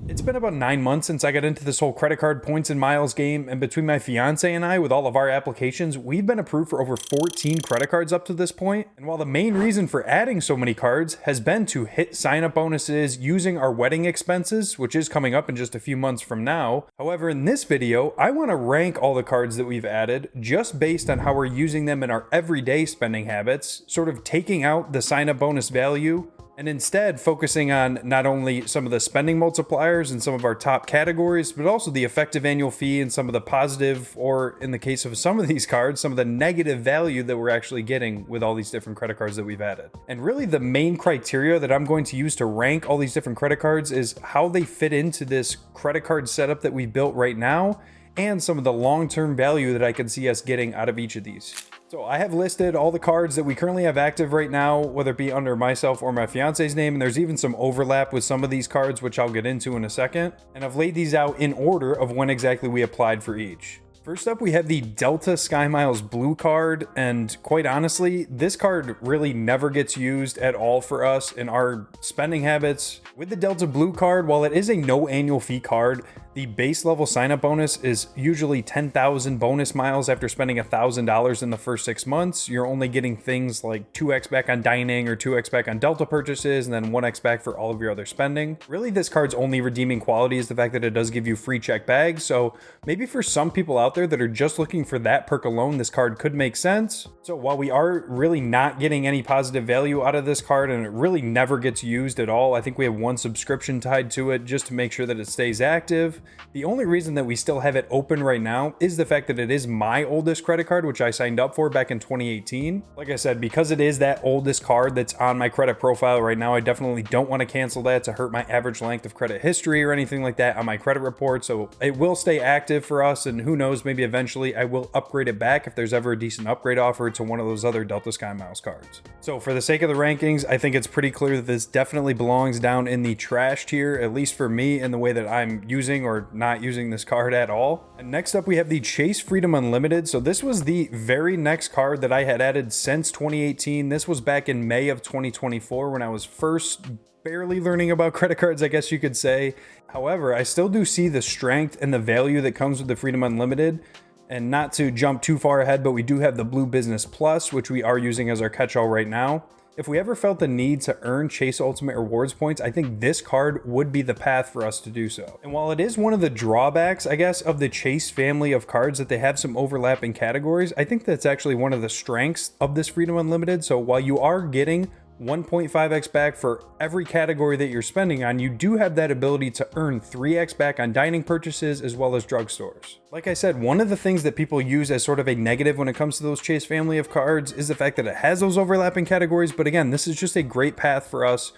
It's been about 9 months since I got into this whole credit card points and miles game, and between my fiance and I, with all of our applications, we've been approved for over 14 credit cards up to this point. And while the main reason for adding so many cards has been to hit sign-up bonuses using our wedding expenses, which is coming up in just a few months from now. However, in this video, I want to rank all the cards that we've added just based on how we're using them in our everyday spending habits, sort of taking out the sign-up bonus value, and instead focusing on not only some of the spending multipliers in some of our top categories, but also the effective annual fee and some of the positive, or in the case of some of these cards, some of the negative value that we're actually getting with all these different credit cards that we've added. And really the main criteria that I'm going to use to rank all these different credit cards is how they fit into this credit card setup that we built right now, and some of the long-term value that I can see us getting out of each of these. So I have listed all the cards that we currently have active right now, whether it be under myself or my fiance's name, and there's even some overlap with some of these cards, which I'll get into in a second. And I've laid these out in order of when exactly we applied for each. First up, we have the Delta SkyMiles Blue card, and quite honestly, this card really never gets used at all for us in our spending habits. With the Delta Blue card, while it is a no annual fee card, the base level sign-up bonus is usually 10,000 bonus miles after spending $1,000 in the first 6 months. You're only getting things like 2x back on dining or 2x back on Delta purchases, and then 1x back for all of your other spending. Really, this card's only redeeming quality is the fact that it does give you free check bags, so maybe for some people out there that are just looking for that perk alone, this card could make sense. So while we are really not getting any positive value out of this card, and it really never gets used at all, I think we have one subscription tied to it just to make sure that it stays active. The only reason that we still have it open right now is the fact that it is my oldest credit card, which I signed up for back in 2018. Like I said, because it is that oldest card that's on my credit profile right now, I definitely don't want to cancel that to hurt my average length of credit history or anything like that on my credit report. So it will stay active for us, and who knows, maybe eventually I will upgrade it back if there's ever a decent upgrade offer to one of those other Delta SkyMiles cards. So for the sake of the rankings, I think it's pretty clear that this definitely belongs down in the trash tier, at least for me, in the way that I'm using or not using this card at all. And next up, we have the Chase Freedom Unlimited. So this was the very next card that I had added since 2018. This was back in May of 2024 when I was first barely learning about credit cards, I guess you could say. However, I still do see the strength and the value that comes with the Freedom Unlimited. And not to jump too far ahead, but we do have the Blue Business Plus, which we are using as our catch-all right now. If we ever felt the need to earn Chase Ultimate Rewards points, I think this card would be the path for us to do so. And while it is one of the drawbacks, I guess, of the Chase family of cards that they have some overlapping categories, I think that's actually one of the strengths of this Freedom Unlimited. So while you are getting 1.5x back for every category that you're spending on, you do have that ability to earn 3x back on dining purchases as well as drugstores. Like I said, one of the things that people use as sort of a negative when it comes to those Chase family of cards is the fact that it has those overlapping categories. But again, this is just a great path for us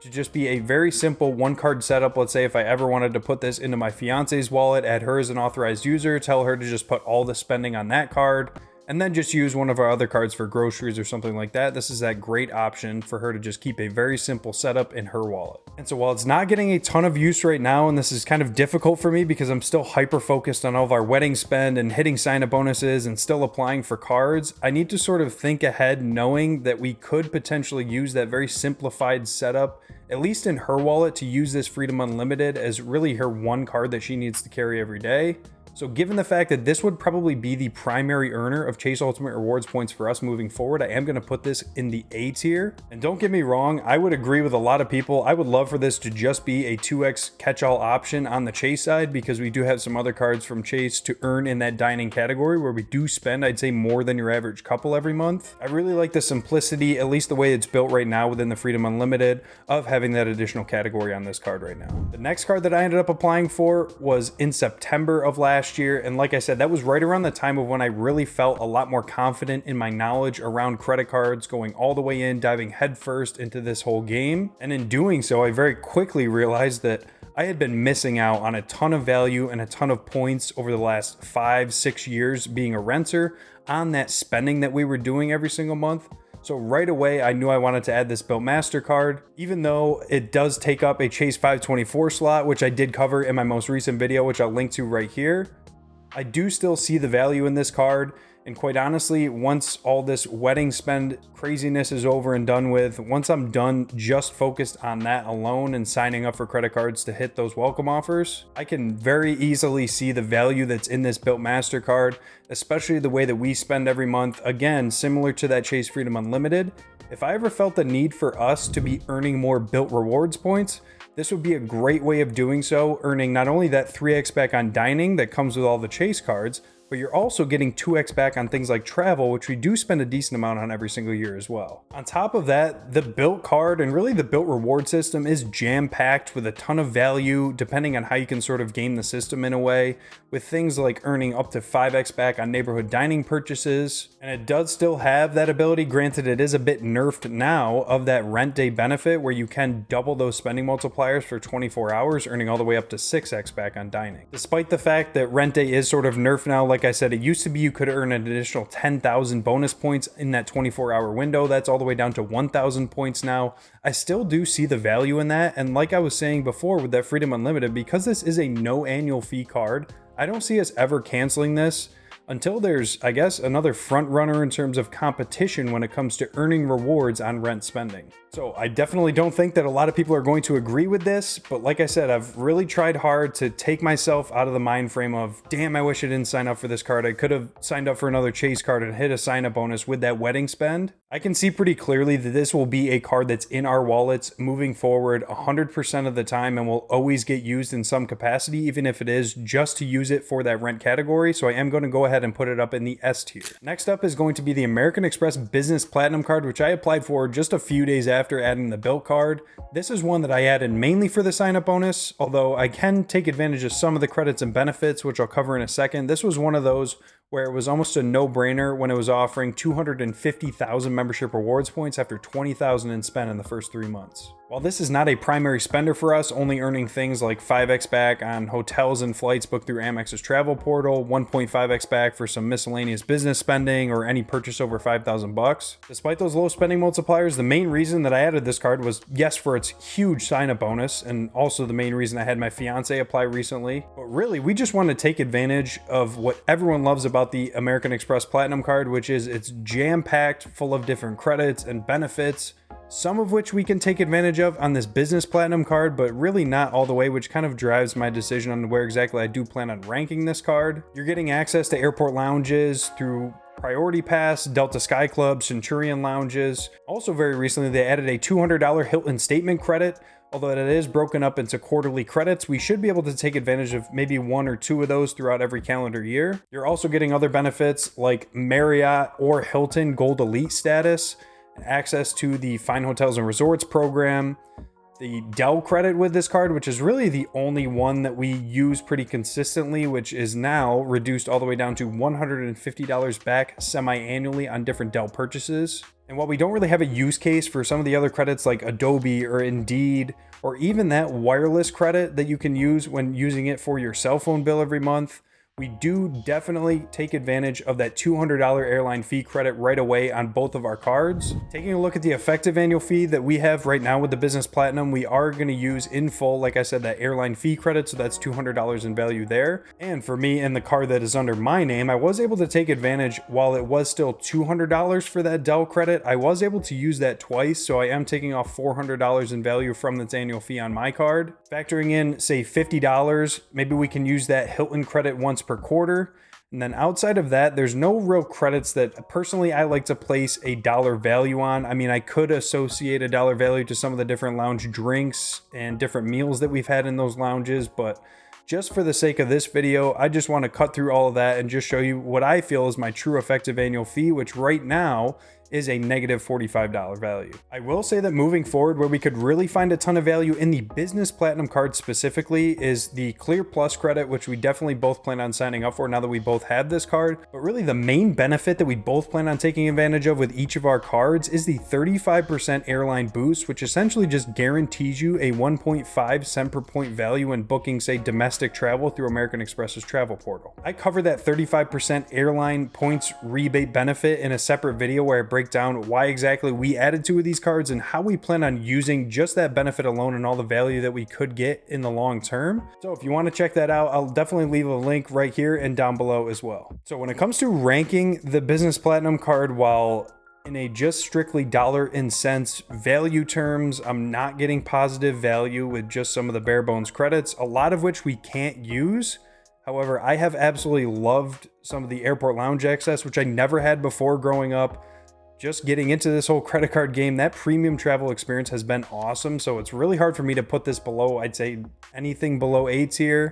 to just be a very simple one card setup. Let's say if I ever wanted to put this into my fiance's wallet, add her as an authorized user, tell her to just put all the spending on that card, and then just use one of our other cards for groceries or something like that. This is that great option for her to just keep a very simple setup in her wallet. And so while it's not getting a ton of use right now, and this is kind of difficult for me because I'm still hyper focused on all of our wedding spend and hitting sign-up bonuses and still applying for cards, I need to sort of think ahead, knowing that we could potentially use that very simplified setup, at least in her wallet, to use this Freedom Unlimited as really her one card that she needs to carry every day. So given the fact that this would probably be the primary earner of Chase Ultimate Rewards points for us moving forward, I am going to put this in the A tier. And don't get me wrong, I would agree with a lot of people. I would love for this to just be a 2x catch-all option on the Chase side, because we do have some other cards from Chase to earn in that dining category where we do spend, I'd say, more than your average couple every month. I really like the simplicity, at least the way it's built right now within the Freedom Unlimited, of having that additional category on this card right now. The next card that I ended up applying for was in September of last year, and like I said, that was right around the time of when I really felt a lot more confident in my knowledge around credit cards, going all the way in, diving headfirst into this whole game. And in doing so, I very quickly realized that I had been missing out on a ton of value and a ton of points over the last 5-6 years being a renter on that spending that we were doing every single month. So right away, I knew I wanted to add this Bilt Mastercard, even though it does take up a Chase 524 slot, which I did cover in my most recent video, which I'll link to right here. I do still see the value in this card. And quite honestly, once all this wedding spend craziness is over and done with, once I'm done just focused on that alone and signing up for credit cards to hit those welcome offers, I can very easily see the value that's in this Bilt Mastercard, especially the way that we spend every month. Again, similar to that Chase Freedom Unlimited. If I ever felt the need for us to be earning more Bilt Rewards points, this would be a great way of doing so, earning not only that 3x back on dining that comes with all the Chase cards, but you're also getting 2x back on things like travel, which we do spend a decent amount on every single year as well. On top of that, the Bilt card and really the Bilt reward system is jam-packed with a ton of value, depending on how you can sort of game the system in a way, with things like earning up to 5x back on neighborhood dining purchases. And it does still have that ability, granted it is a bit nerfed now, of that rent day benefit where you can double those spending multipliers for 24 hours, earning all the way up to 6x back on dining. Despite the fact that rent day is sort of nerfed now, like I said, it used to be you could earn an additional 10,000 bonus points in that 24-hour window. That's all the way down to 1,000 points now. I still do see the value in that. And like I was saying before with that Freedom Unlimited, because this is a no annual fee card, I don't see us ever canceling this until there's, I guess, another front runner in terms of competition when it comes to earning rewards on rent spending. So I definitely don't think that a lot of people are going to agree with this, but like I said, I've really tried hard to take myself out of the mind frame of, damn, I wish I didn't sign up for this card. I could have signed up for another Chase card and hit a sign up bonus with that wedding spend. I can see pretty clearly that this will be a card that's in our wallets moving forward 100% of the time and will always get used in some capacity, even if it is just to use it for that rent category. So I am going to go ahead and put it up in the S tier. Next up is going to be the American Express Business Platinum card, which I applied for just a few days after adding the Bilt card. This is one that I added mainly for the sign up bonus, although I can take advantage of some of the credits and benefits, which I'll cover in a second. This was one of those where it was almost a no-brainer when it was offering 250,000 membership rewards points after 20,000 in spend in the first 3 months. While this is not a primary spender for us, only earning things like 5x back on hotels and flights booked through Amex's travel portal, 1.5x back for some miscellaneous business spending or any purchase over 5,000 bucks. Despite those low spending multipliers, the main reason that I added this card was, yes, for its huge sign-up bonus, and also the main reason I had my fiance apply recently. But really, we just want to take advantage of what everyone loves about the American Express Platinum card, which is it's jam-packed full of different credits and benefits, some of which we can take advantage of on this business platinum card, but really not all the way, which kind of drives my decision on where exactly I do plan on ranking this card. You're getting access to airport lounges through Priority Pass, Delta Sky Club, Centurion lounges. Also very recently, they added a $200 Hilton statement credit. Although it is broken up into quarterly credits, we should be able to take advantage of maybe 1 or 2 of those throughout every calendar year. You're also getting other benefits like Marriott or Hilton Gold Elite status, access to the Fine Hotels and Resorts program, the Dell credit with this card, which is really the only one that we use pretty consistently, which is now reduced all the way down to $150 back semi-annually on different Dell purchases. And while we don't really have a use case for some of the other credits like Adobe or Indeed, or even that wireless credit that you can use when using it for your cell phone bill every month, we do definitely take advantage of that $200 airline fee credit right away on both of our cards. Taking a look at the effective annual fee that we have right now with the Business Platinum, we are going to use in full, like I said, that airline fee credit, so that's $200 in value there. And for me and the card that is under my name, I was able to take advantage, while it was still $200 for that Dell credit, I was able to use that twice, so I am taking off $400 in value from its annual fee on my card. Factoring in, say, $50, maybe we can use that Hilton credit once per quarter. And then outside of that, there's no real credits that personally I like to place a dollar value on. I mean, I could associate a dollar value to some of the different lounge drinks and different meals that we've had in those lounges, but just for the sake of this video, I just want to cut through all of that and just show you what I feel is my true effective annual fee, which right now is a negative $45 value. I will say that moving forward, where we could really find a ton of value in the Business Platinum card specifically is the Clear Plus credit, which we definitely both plan on signing up for now that we both have this card. But really the main benefit that we both plan on taking advantage of with each of our cards is the 35% airline boost, which essentially just guarantees you a 1.5 cent per point value when booking, say, domestic travel through American Express's travel portal. I cover that 35% airline points rebate benefit in a separate video where I break break down why exactly we added 2 of these cards and how we plan on using just that benefit alone and all the value that we could get in the long term. So if you want to check that out, I'll definitely leave a link right here and down below as well. So when it comes to ranking the Business Platinum card, while in a just strictly dollar and cents value terms, I'm not getting positive value with just some of the bare bones credits, a lot of which we can't use. However, I have absolutely loved some of the airport lounge access, which I never had before growing up. Just getting into this whole credit card game, that premium travel experience has been awesome. So it's really hard for me to put this below, I'd say anything below A tier.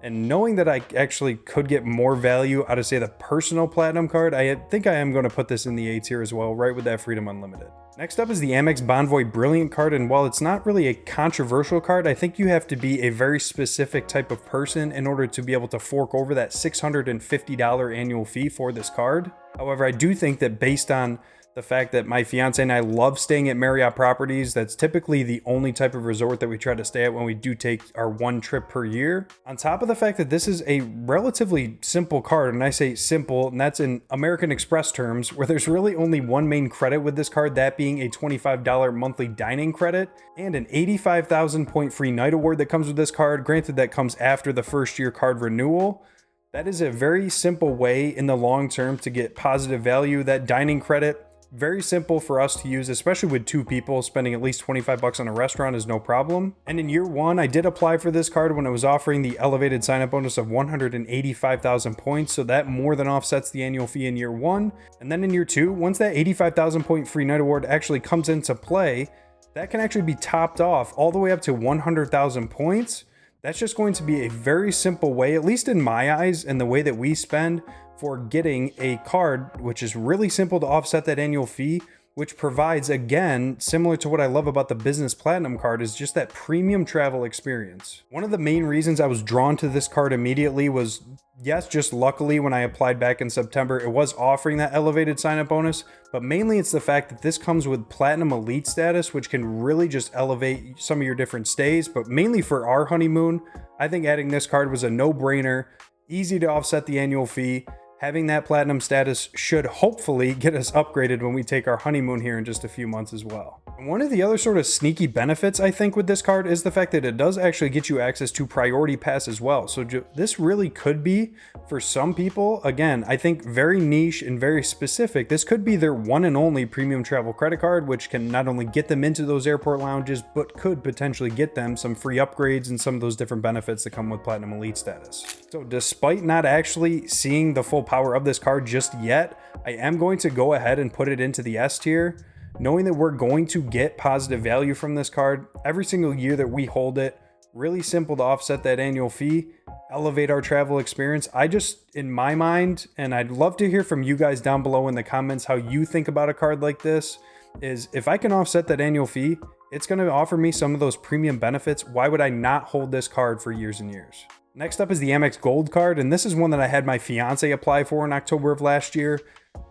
And knowing that I actually could get more value out of, say, the personal platinum card, I think I am going to put this in the A tier as well, right with that Freedom Unlimited. Next up is the Amex Bonvoy Brilliant card, and while it's not really a controversial card, I think you have to be a very specific type of person in order to be able to fork over that $650 annual fee for this card. However, I do think that based on the fact that my fiance and I love staying at Marriott properties, that's typically the only type of resort that we try to stay at when we do take our one trip per year. On top of the fact that this is a relatively simple card, and I say simple, and that's in American Express terms, where there's really only one main credit with this card, that being a $25 monthly dining credit and an 85,000 point free night award that comes with this card. Granted, that comes after the first year card renewal. That is a very simple way in the long term to get positive value. That dining credit, very simple for us to use, especially with 2 people. Spending at least $25 on a restaurant is no problem. And in year 1, I did apply for this card when it was offering the elevated sign-up bonus of 185,000 points. So that more than offsets the annual fee in year 1. And then in year 2, once that 85,000 point free night award actually comes into play, that can actually be topped off all the way up to 100,000 points. That's just going to be a very simple way, at least in my eyes, and the way that we spend, for getting a card which is really simple to offset that annual fee, which provides, again, similar to what I love about the Business Platinum card, is just that premium travel experience. One of the main reasons I was drawn to this card immediately was, yes, just luckily when I applied back in September, it was offering that elevated sign-up bonus, but mainly it's the fact that this comes with Platinum Elite status, which can really just elevate some of your different stays. But mainly for our honeymoon, I think adding this card was a no-brainer, easy to offset the annual fee. Having that platinum status should hopefully get us upgraded when we take our honeymoon here in just a few months as well. And one of the other sort of sneaky benefits I think with this card is the fact that it does actually get you access to Priority Pass as well. So this really could be, for some people, again, I think very niche and very specific, this could be their one and only premium travel credit card, which can not only get them into those airport lounges, but could potentially get them some free upgrades and some of those different benefits that come with Platinum Elite status. So despite not actually seeing the full power of this card just yet, I am going to go ahead and put it into the S tier, knowing that we're going to get positive value from this card every single year that we hold it. Really simple to offset that annual fee, elevate our travel experience. I just, in my mind, and I'd love to hear from you guys down below in the comments how you think about a card like this, is if I can offset that annual fee, it's going to offer me some of those premium benefits. Why would I not hold this card for years and years? Next up is the Amex Gold card, and this is one that I had my fiance apply for in October of last year.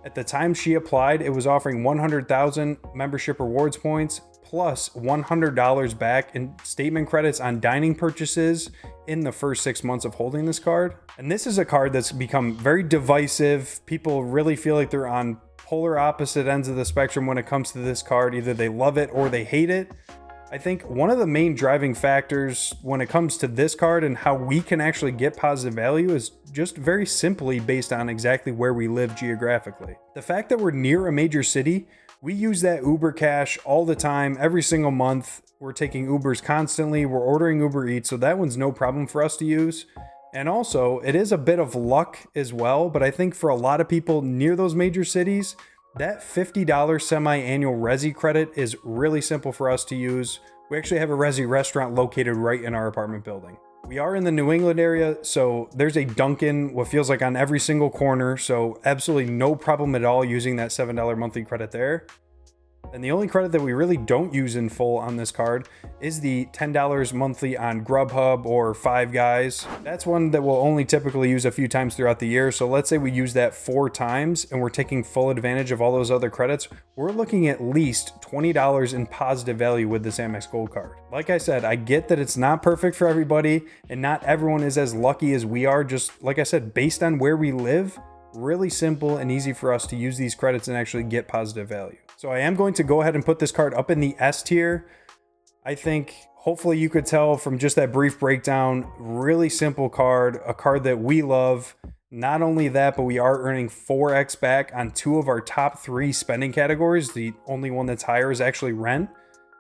At the time she applied, it was offering 100,000 membership rewards points plus $100 back in statement credits on dining purchases in the first 6 months of holding this card. And this is a card that's become very divisive. People really feel like they're on polar opposite ends of the spectrum when it comes to this card. Either they love it or they hate it. I think one of the main driving factors when it comes to this card and how we can actually get positive value is just very simply based on exactly where we live geographically. The fact that we're near a major city, we use that Uber Cash all the time, every single month. We're taking Ubers constantly, we're ordering Uber Eats, so that one's no problem for us to use. And also, it is a bit of luck as well, but I think for a lot of people near those major cities, that $50 semi-annual Resi credit is really simple for us to use. We actually have a Resi restaurant located right in our apartment building. We are in the New England area, so there's a Dunkin', what feels like on every single corner, so absolutely no problem at all using that $7 monthly credit there. And the only credit that we really don't use in full on this card is the $10 monthly on Grubhub or Five Guys. That's one that we'll only typically use a few times throughout the year. So let's say we use that 4 times and we're taking full advantage of all those other credits. We're looking at least $20 in positive value with this Amex Gold card. Like I said, I get that it's not perfect for everybody and not everyone is as lucky as we are. Just like I said, based on where we live, really simple and easy for us to use these credits and actually get positive value. So I am going to go ahead and put this card up in the S tier. I think hopefully you could tell from just that brief breakdown, really simple card, a card that we love. Not only that, but we are earning 4x back on 2 of our top 3 spending categories. The only one that's higher is actually rent.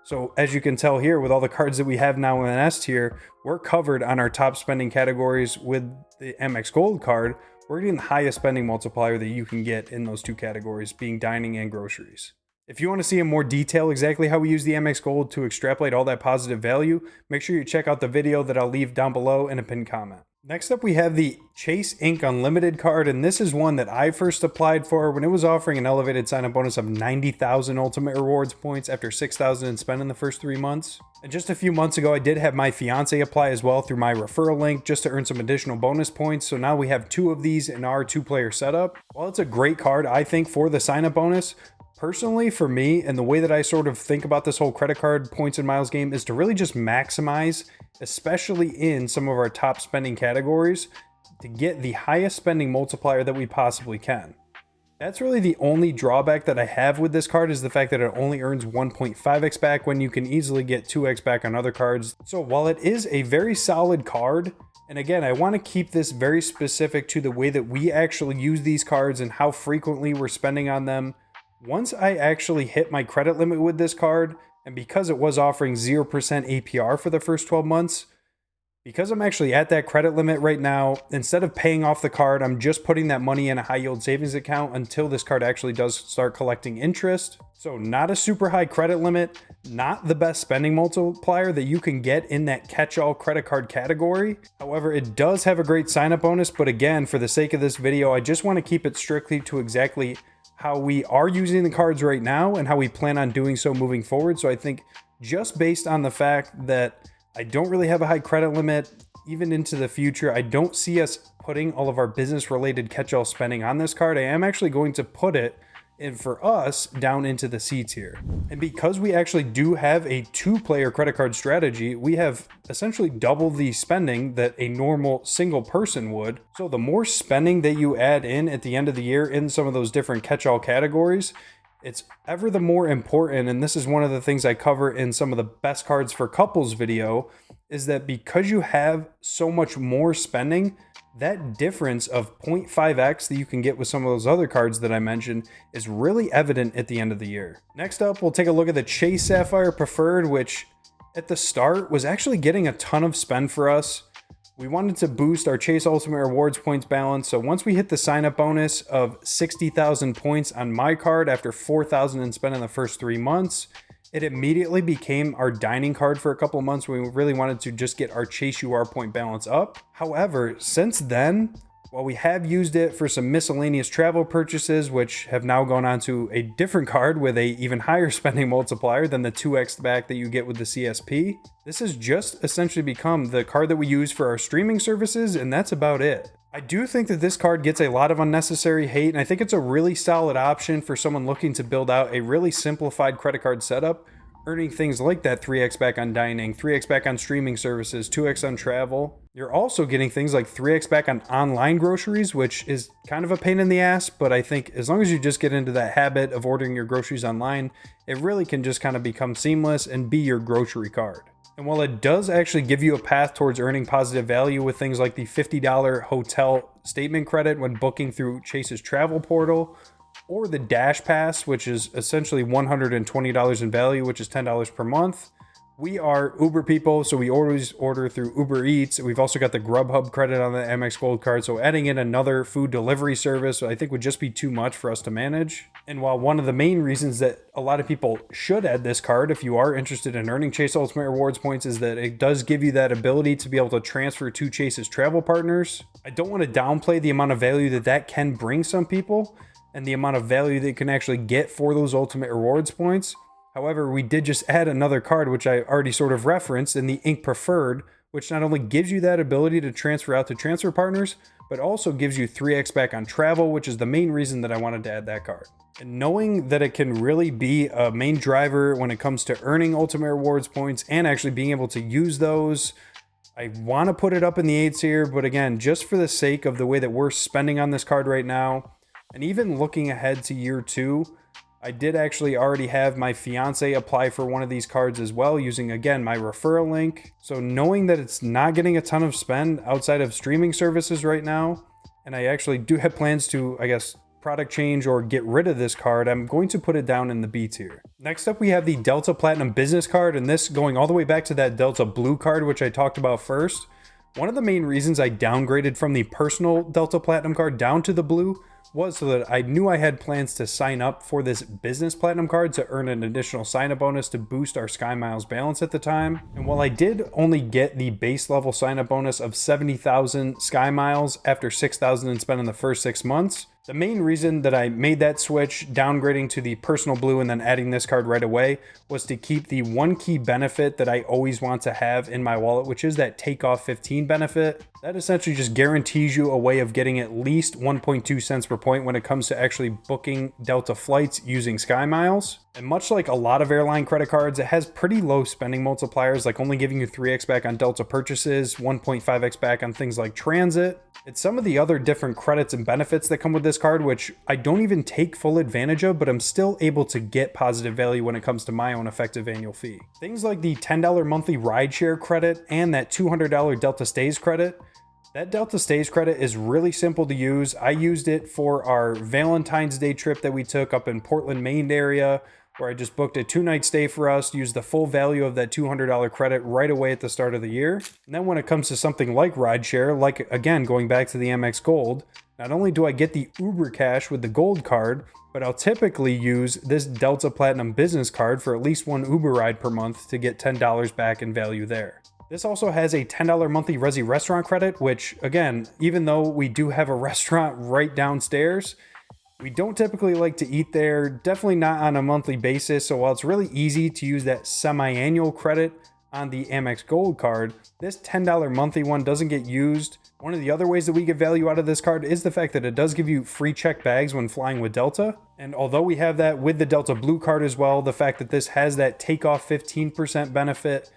So as you can tell here, with all the cards that we have now in S tier, we're covered on our top spending categories. With the Amex Gold card, we're getting the highest spending multiplier that you can get in those 2 categories, being dining and groceries. If you want to see in more detail exactly how we use the Amex Gold to extrapolate all that positive value, make sure you check out the video that I'll leave down below in a pinned comment. Next up, we have the Chase Inc. Unlimited card, and this is one that I first applied for when it was offering an elevated sign-up bonus of 90,000 Ultimate Rewards points after 6,000 in spend in the first 3 months. And just a few months ago, I did have my fiance apply as well through my referral link just to earn some additional bonus points. So now we have 2 of these in our 2-player setup. While it's a great card, I think, for the sign-up bonus, personally, for me, and the way that I sort of think about this whole credit card points and miles game is to really just maximize, especially in some of our top spending categories, to get the highest spending multiplier that we possibly can. That's really the only drawback that I have with this card, is the fact that it only earns 1.5x back when you can easily get 2x back on other cards. So while it is a very solid card, and again, I want to keep this very specific to the way that we actually use these cards and how frequently we're spending on them. Once I actually hit my credit limit with this card, and because it was offering 0% APR for the first 12 months, because I'm actually at that credit limit right now, instead of paying off the card, I'm just putting that money in a high yield savings account until this card actually does start collecting interest. So not a super high credit limit, not the best spending multiplier that you can get in that catch-all credit card category. However, it does have a great sign-up bonus, but again, for the sake of this video, I just want to keep it strictly to exactly how we are using the cards right now and how we plan on doing so moving forward. So I think just based on the fact that I don't really have a high credit limit, even into the future, I don't see us putting all of our business related catch-all spending on this card. I am actually going to put it, and for us, down into the C tier. And because we actually do have a 2-player credit card strategy, we have essentially double the spending that a normal single person would. So the more spending that you add in at the end of the year in some of those different catch-all categories, it's ever the more important, and this is one of the things I cover in some of the best cards for couples video, is that because you have so much more spending, that difference of 0.5x that you can get with some of those other cards that I mentioned is really evident at the end of the year. Next up, we'll take a look at the Chase Sapphire Preferred, which at the start was actually getting a ton of spend for us. We wanted to boost our Chase Ultimate Rewards points balance, so once we hit the sign-up bonus of 60,000 points on my card after 4,000 in spend in the first 3 months, it immediately became our dining card for a couple of months when we really wanted to just get our Chase UR point balance up. However, since then, while we have used it for some miscellaneous travel purchases, which have now gone on to a different card with a even higher spending multiplier than the 2x back that you get with the CSP, this has just essentially become the card that we use for our streaming services, and that's about it. I do think that this card gets a lot of unnecessary hate, and I think it's a really solid option for someone looking to build out a really simplified credit card setup, earning things like that 3x back on dining, 3x back on streaming services, 2x on travel. You're also getting things like 3x back on online groceries, which is kind of a pain in the ass, but I think as long as you just get into that habit of ordering your groceries online, it really can just kind of become seamless and be your grocery card. And while it does actually give you a path towards earning positive value with things like the $50 hotel statement credit when booking through Chase's travel portal, or the Dash Pass, which is essentially $120 in value, which is $10 per month. We are Uber people, so we always order through Uber Eats. We've also got the Grubhub credit on the Amex Gold card, so adding in another food delivery service I think would just be too much for us to manage. And while one of the main reasons that a lot of people should add this card if you are interested in earning Chase Ultimate Rewards points is that it does give you that ability to be able to transfer to Chase's travel partners. I don't want to downplay the amount of value that that can bring some people and the amount of value that you can actually get for those Ultimate Rewards points. However, we did just add another card, which I already sort of referenced, in the Inc. Preferred, which not only gives you that ability to transfer out to transfer partners, but also gives you 3x back on travel, which is the main reason that I wanted to add that card. And knowing that it can really be a main driver when it comes to earning Ultimate Rewards points and actually being able to use those, I want to put it up in the 8s here, but again, just for the sake of the way that we're spending on this card right now, and even looking ahead to year 2, I did actually already have my fiance apply for one of these cards as well, using, again, my referral link. So knowing that it's not getting a ton of spend outside of streaming services right now, and I actually do have plans to, I guess, product change or get rid of this card, I'm going to put it down in the B tier. Next up, we have the Delta Platinum Business Card, and this going all the way back to that Delta Blue card, which I talked about first. One of the main reasons I downgraded from the personal Delta Platinum card down to the Blue was so that I knew I had plans to sign up for this business platinum card to earn an additional sign-up bonus to boost our SkyMiles balance at the time. And while I did only get the base level sign-up bonus of 70,000 SkyMiles after 6,000 in spend in the first 6 months, the main reason that I made that switch, downgrading to the personal Blue and then adding this card right away, was to keep the one key benefit that I always want to have in my wallet, which is that takeoff 15 benefit. That essentially just guarantees you a way of getting at least 1.2 cents per point when it comes to actually booking Delta flights using SkyMiles. And much like a lot of airline credit cards, it has pretty low spending multipliers, like only giving you 3x back on Delta purchases, 1.5x back on things like transit. It's some of the other different credits and benefits that come with this card, which I don't even take full advantage of, but I'm still able to get positive value when it comes to my own effective annual fee. Things like the $10 monthly rideshare credit and that $200 Delta Stays credit. That Delta Stays credit is really simple to use. I used it for our Valentine's Day trip that we took up in Portland, Maine area, where I just booked a 2-night stay for us, used the full value of that $200 credit right away at the start of the year. And then when it comes to something like rideshare, like again, going back to the Amex Gold, not only do I get the Uber cash with the Gold card, but I'll typically use this Delta Platinum Business Card for at least one Uber ride per month to get $10 back in value there. This also has a $10 monthly Resi restaurant credit, which again, even though we do have a restaurant right downstairs, we don't typically like to eat there, definitely not on a monthly basis. So while it's really easy to use that semi-annual credit on the Amex Gold card, this $10 monthly one doesn't get used. One of the other ways that we get value out of this card is the fact that it does give you free check bags when flying with Delta. And although we have that with the Delta Blue card as well, the fact that this has that takeoff 15% benefit,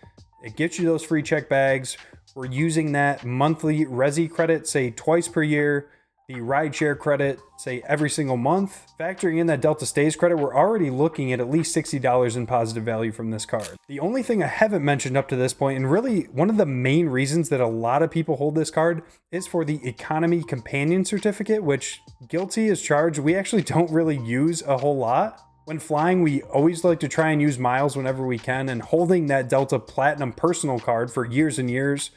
it gets you those free check bags. We're using that monthly Resi credit, say twice per year, the rideshare credit, say every single month. Factoring in that Delta Stays credit, we're already looking at least $60 in positive value from this card. The only thing I haven't mentioned up to this point, and really one of the main reasons that a lot of people hold this card, is for the Economy Companion Certificate, which, guilty as charged, we actually don't really use a whole lot. When flying, we always like to try and use miles whenever we can, and holding that Delta Platinum Personal card for years and years,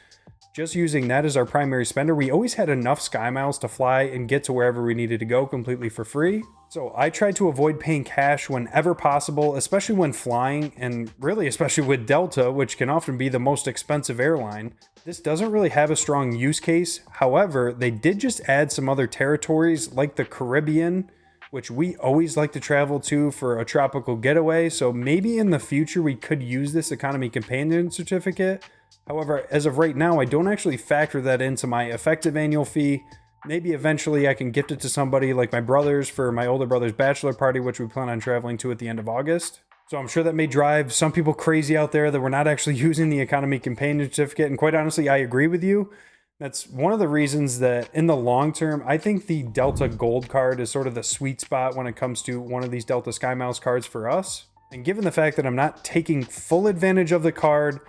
just using that as our primary spender, we always had enough SkyMiles to fly and get to wherever we needed to go completely for free. So I tried to avoid paying cash whenever possible, especially when flying, and really especially with Delta, which can often be the most expensive airline. This doesn't really have a strong use case. However, they did just add some other territories like the Caribbean, which we always like to travel to for a tropical getaway. So maybe in the future we could use this Economy Companion Certificate. However, as of right now, I don't actually factor that into my effective annual fee. Maybe eventually I can gift it to somebody like my brothers for my older brother's bachelor party, which we plan on traveling to at the end of August. So I'm sure that may drive some people crazy out there that we're not actually using the Economy Companion Certificate. And quite honestly, I agree with you. That's one of the reasons that in the long term, I think the Delta Gold card is sort of the sweet spot when it comes to one of these Delta SkyMiles cards for us. And given the fact that I'm not taking full advantage of the card,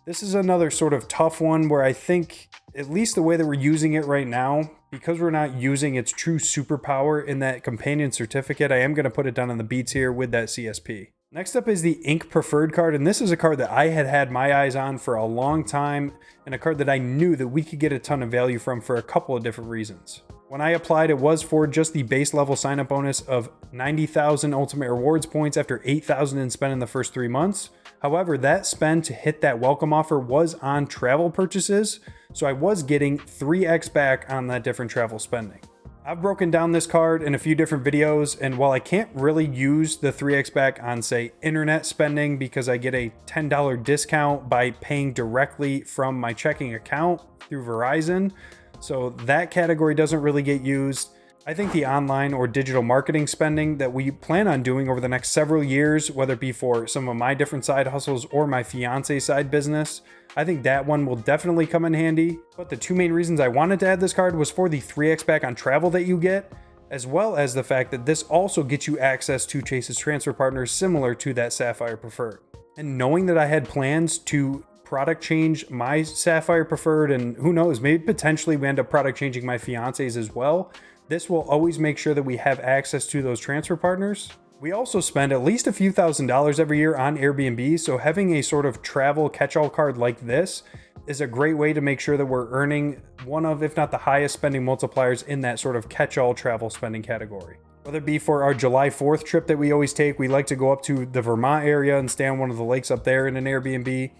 this is another sort of tough one where I think, at least the way that we're using it right now, because we're not using its true superpower in that companion certificate, I am going to put it down on the B tier with that CSP. Next up is the Ink Preferred card, and this is a card that I had my eyes on for a long time, and a card that I knew that we could get a ton of value from for a couple of different reasons. When I applied, it was for just the base level sign-up bonus of 90,000 Ultimate Rewards points after 8,000 in spend in the first 3 months. However, that spend to hit that welcome offer was on travel purchases, so I was getting 3x back on that different travel spending. I've broken down this card in a few different videos, and while I can't really use the 3x back on, say, internet spending because I get a $10 discount by paying directly from my checking account through Verizon, so that category doesn't really get used. I think the online or digital marketing spending that we plan on doing over the next several years, whether it be for some of my different side hustles or my fiance side business, I think that one will definitely come in handy. But the two main reasons I wanted to add this card was for the 3x back on travel that you get, as well as the fact that this also gets you access to Chase's transfer partners similar to that Sapphire Preferred. And knowing that I had plans to product change my Sapphire Preferred, and who knows, maybe potentially we end up product changing my fiance's as well, this will always make sure that we have access to those transfer partners. We also spend at least a few $1,000s every year on Airbnb, so having a sort of travel catch-all card like this is a great way to make sure that we're earning one of, if not the highest spending multipliers in that sort of catch-all travel spending category. Whether it be for our July 4th trip that we always take, we like to go up to the Vermont area and stay on one of the lakes up there in an Airbnb.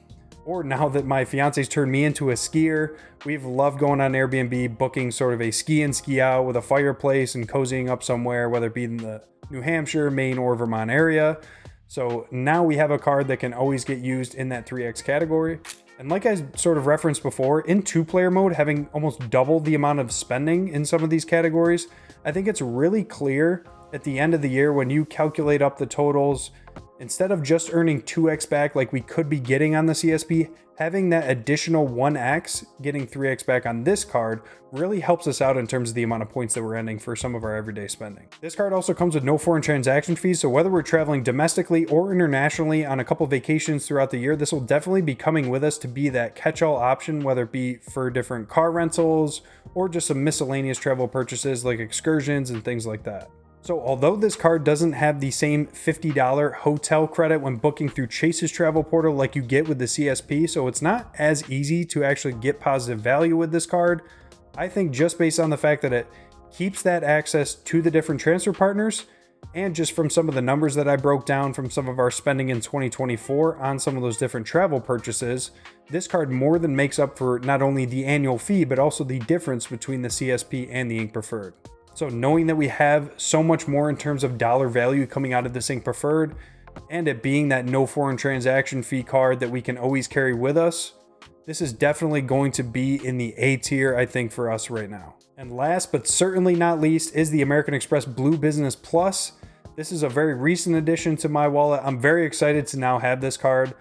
Or now that my fiance's turned me into a skier, we've loved going on Airbnb, booking sort of a ski in, ski out with a fireplace and cozying up somewhere, whether it be in the New Hampshire, Maine, or Vermont area. So now we have a card that can always get used in that 3x category. And like I sort of referenced before, in 2-player mode, having almost double the amount of spending in some of these categories, I think it's really clear at the end of the year when you calculate up the totals, instead of just earning 2x back like we could be getting on the CSP, having that additional 1x, getting 3x back on this card, really helps us out in terms of the amount of points that we're earning for some of our everyday spending. This card also comes with no foreign transaction fees, so whether we're traveling domestically or internationally on a couple vacations throughout the year, this will definitely be coming with us to be that catch-all option, whether it be for different car rentals or just some miscellaneous travel purchases like excursions and things like that. So although this card doesn't have the same $50 hotel credit when booking through Chase's travel portal like you get with the CSP, so it's not as easy to actually get positive value with this card, I think just based on the fact that it keeps that access to the different transfer partners, and just from some of the numbers that I broke down from some of our spending in 2024 on some of those different travel purchases, this card more than makes up for not only the annual fee, but also the difference between the CSP and the Ink Preferred. So knowing that we have so much more in terms of dollar value coming out of this Ink Preferred, and it being that no foreign transaction fee card that we can always carry with us, this is definitely going to be in the A tier, I think, for us right now. And last but certainly not least is the American Express Blue Business Plus. This is a very recent addition to my wallet. I'm very excited to now have this card.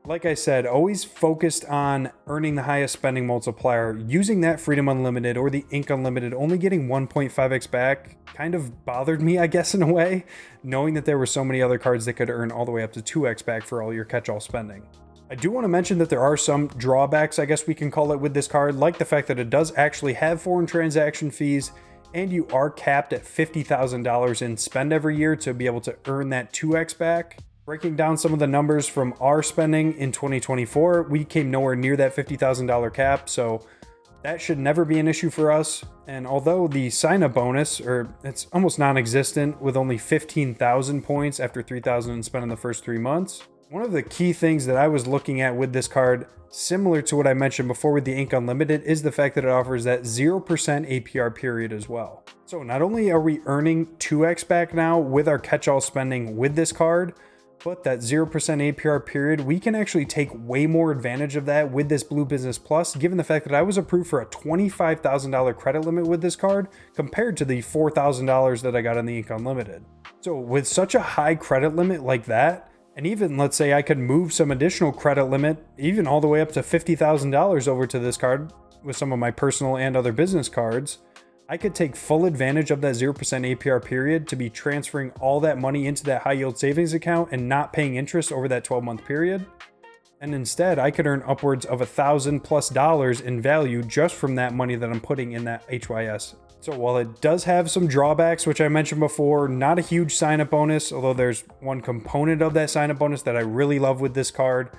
Like I said, always focused on earning the highest spending multiplier. Using that Freedom Unlimited or the Ink Unlimited, only getting 1.5x back kind of bothered me, I guess, in a way, knowing that there were so many other cards that could earn all the way up to 2x back for all your catch-all spending. I do want to mention that there are some drawbacks, I guess we can call it, with this card, like the fact that it does actually have foreign transaction fees, and you are capped at $50,000 in spend every year to be able to earn that 2x back. Breaking down some of the numbers from our spending in 2024, we came nowhere near that $50,000 cap, so that should never be an issue for us. And although the sign-up bonus, or it's almost non-existent with only 15,000 points after 3,000 spent in the first 3 months, one of the key things that I was looking at with this card, similar to what I mentioned before with the Ink Unlimited, is the fact that it offers that 0% APR period as well. So not only are we earning 2x back now with our catch-all spending with this card, but that 0% APR period, we can actually take way more advantage of that with this Blue Business Plus, given the fact that I was approved for a $25,000 credit limit with this card compared to the $4,000 that I got on the Ink Unlimited. So with such a high credit limit like that, and even let's say I could move some additional credit limit, even all the way up to $50,000 over to this card with some of my personal and other business cards, I could take full advantage of that 0% APR period to be transferring all that money into that high yield savings account and not paying interest over that 12-month period. And instead, I could earn upwards of $1,000+ in value just from that money that I'm putting in that HYS. So while it does have some drawbacks, which I mentioned before, not a huge sign-up bonus, although there's one component of that sign-up bonus that I really love with this card,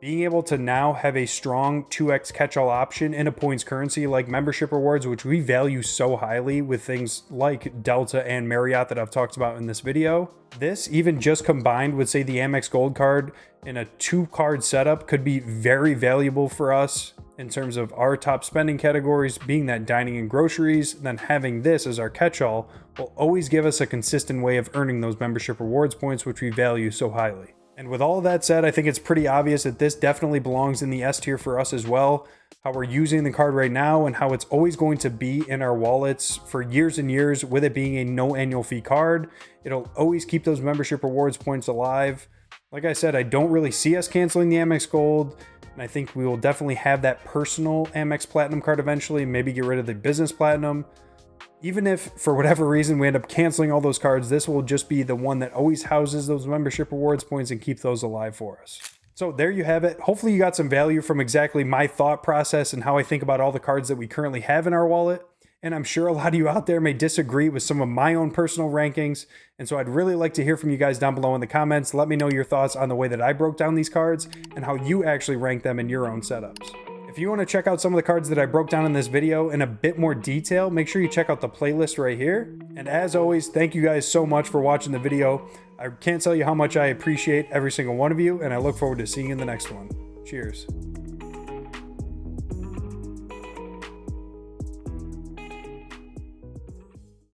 being able to now have a strong 2x catch-all option in a points currency like membership rewards, which we value so highly with things like Delta and Marriott that I've talked about in this video. This, even just combined with, say, the Amex Gold card in a 2-card setup, could be very valuable for us in terms of our top spending categories, being that dining and groceries. Then having this as our catch-all will always give us a consistent way of earning those membership rewards points, which we value so highly. And with all of that said, I think it's pretty obvious that this definitely belongs in the S tier for us as well. How we're using the card right now and how it's always going to be in our wallets for years and years, with it being a no annual fee card. It'll always keep those membership rewards points alive. Like I said, I don't really see us canceling the Amex Gold, and I think we will definitely have that personal Amex Platinum card eventually, maybe get rid of the business Platinum. Even if for whatever reason we end up canceling all those cards, this will just be the one that always houses those membership rewards points and keep those alive for us. So there you have it. Hopefully you got some value from exactly my thought process and how I think about all the cards that we currently have in our wallet. And I'm sure a lot of you out there may disagree with some of my own personal rankings. And so I'd really like to hear from you guys down below in the comments. Let me know your thoughts on the way that I broke down these cards and how you actually rank them in your own setups. If you want to check out some of the cards that I broke down in this video in a bit more detail, make sure you check out the playlist right here. And as always, thank you guys so much for watching the video. I can't tell you how much I appreciate every single one of you, and I look forward to seeing you in the next one. Cheers.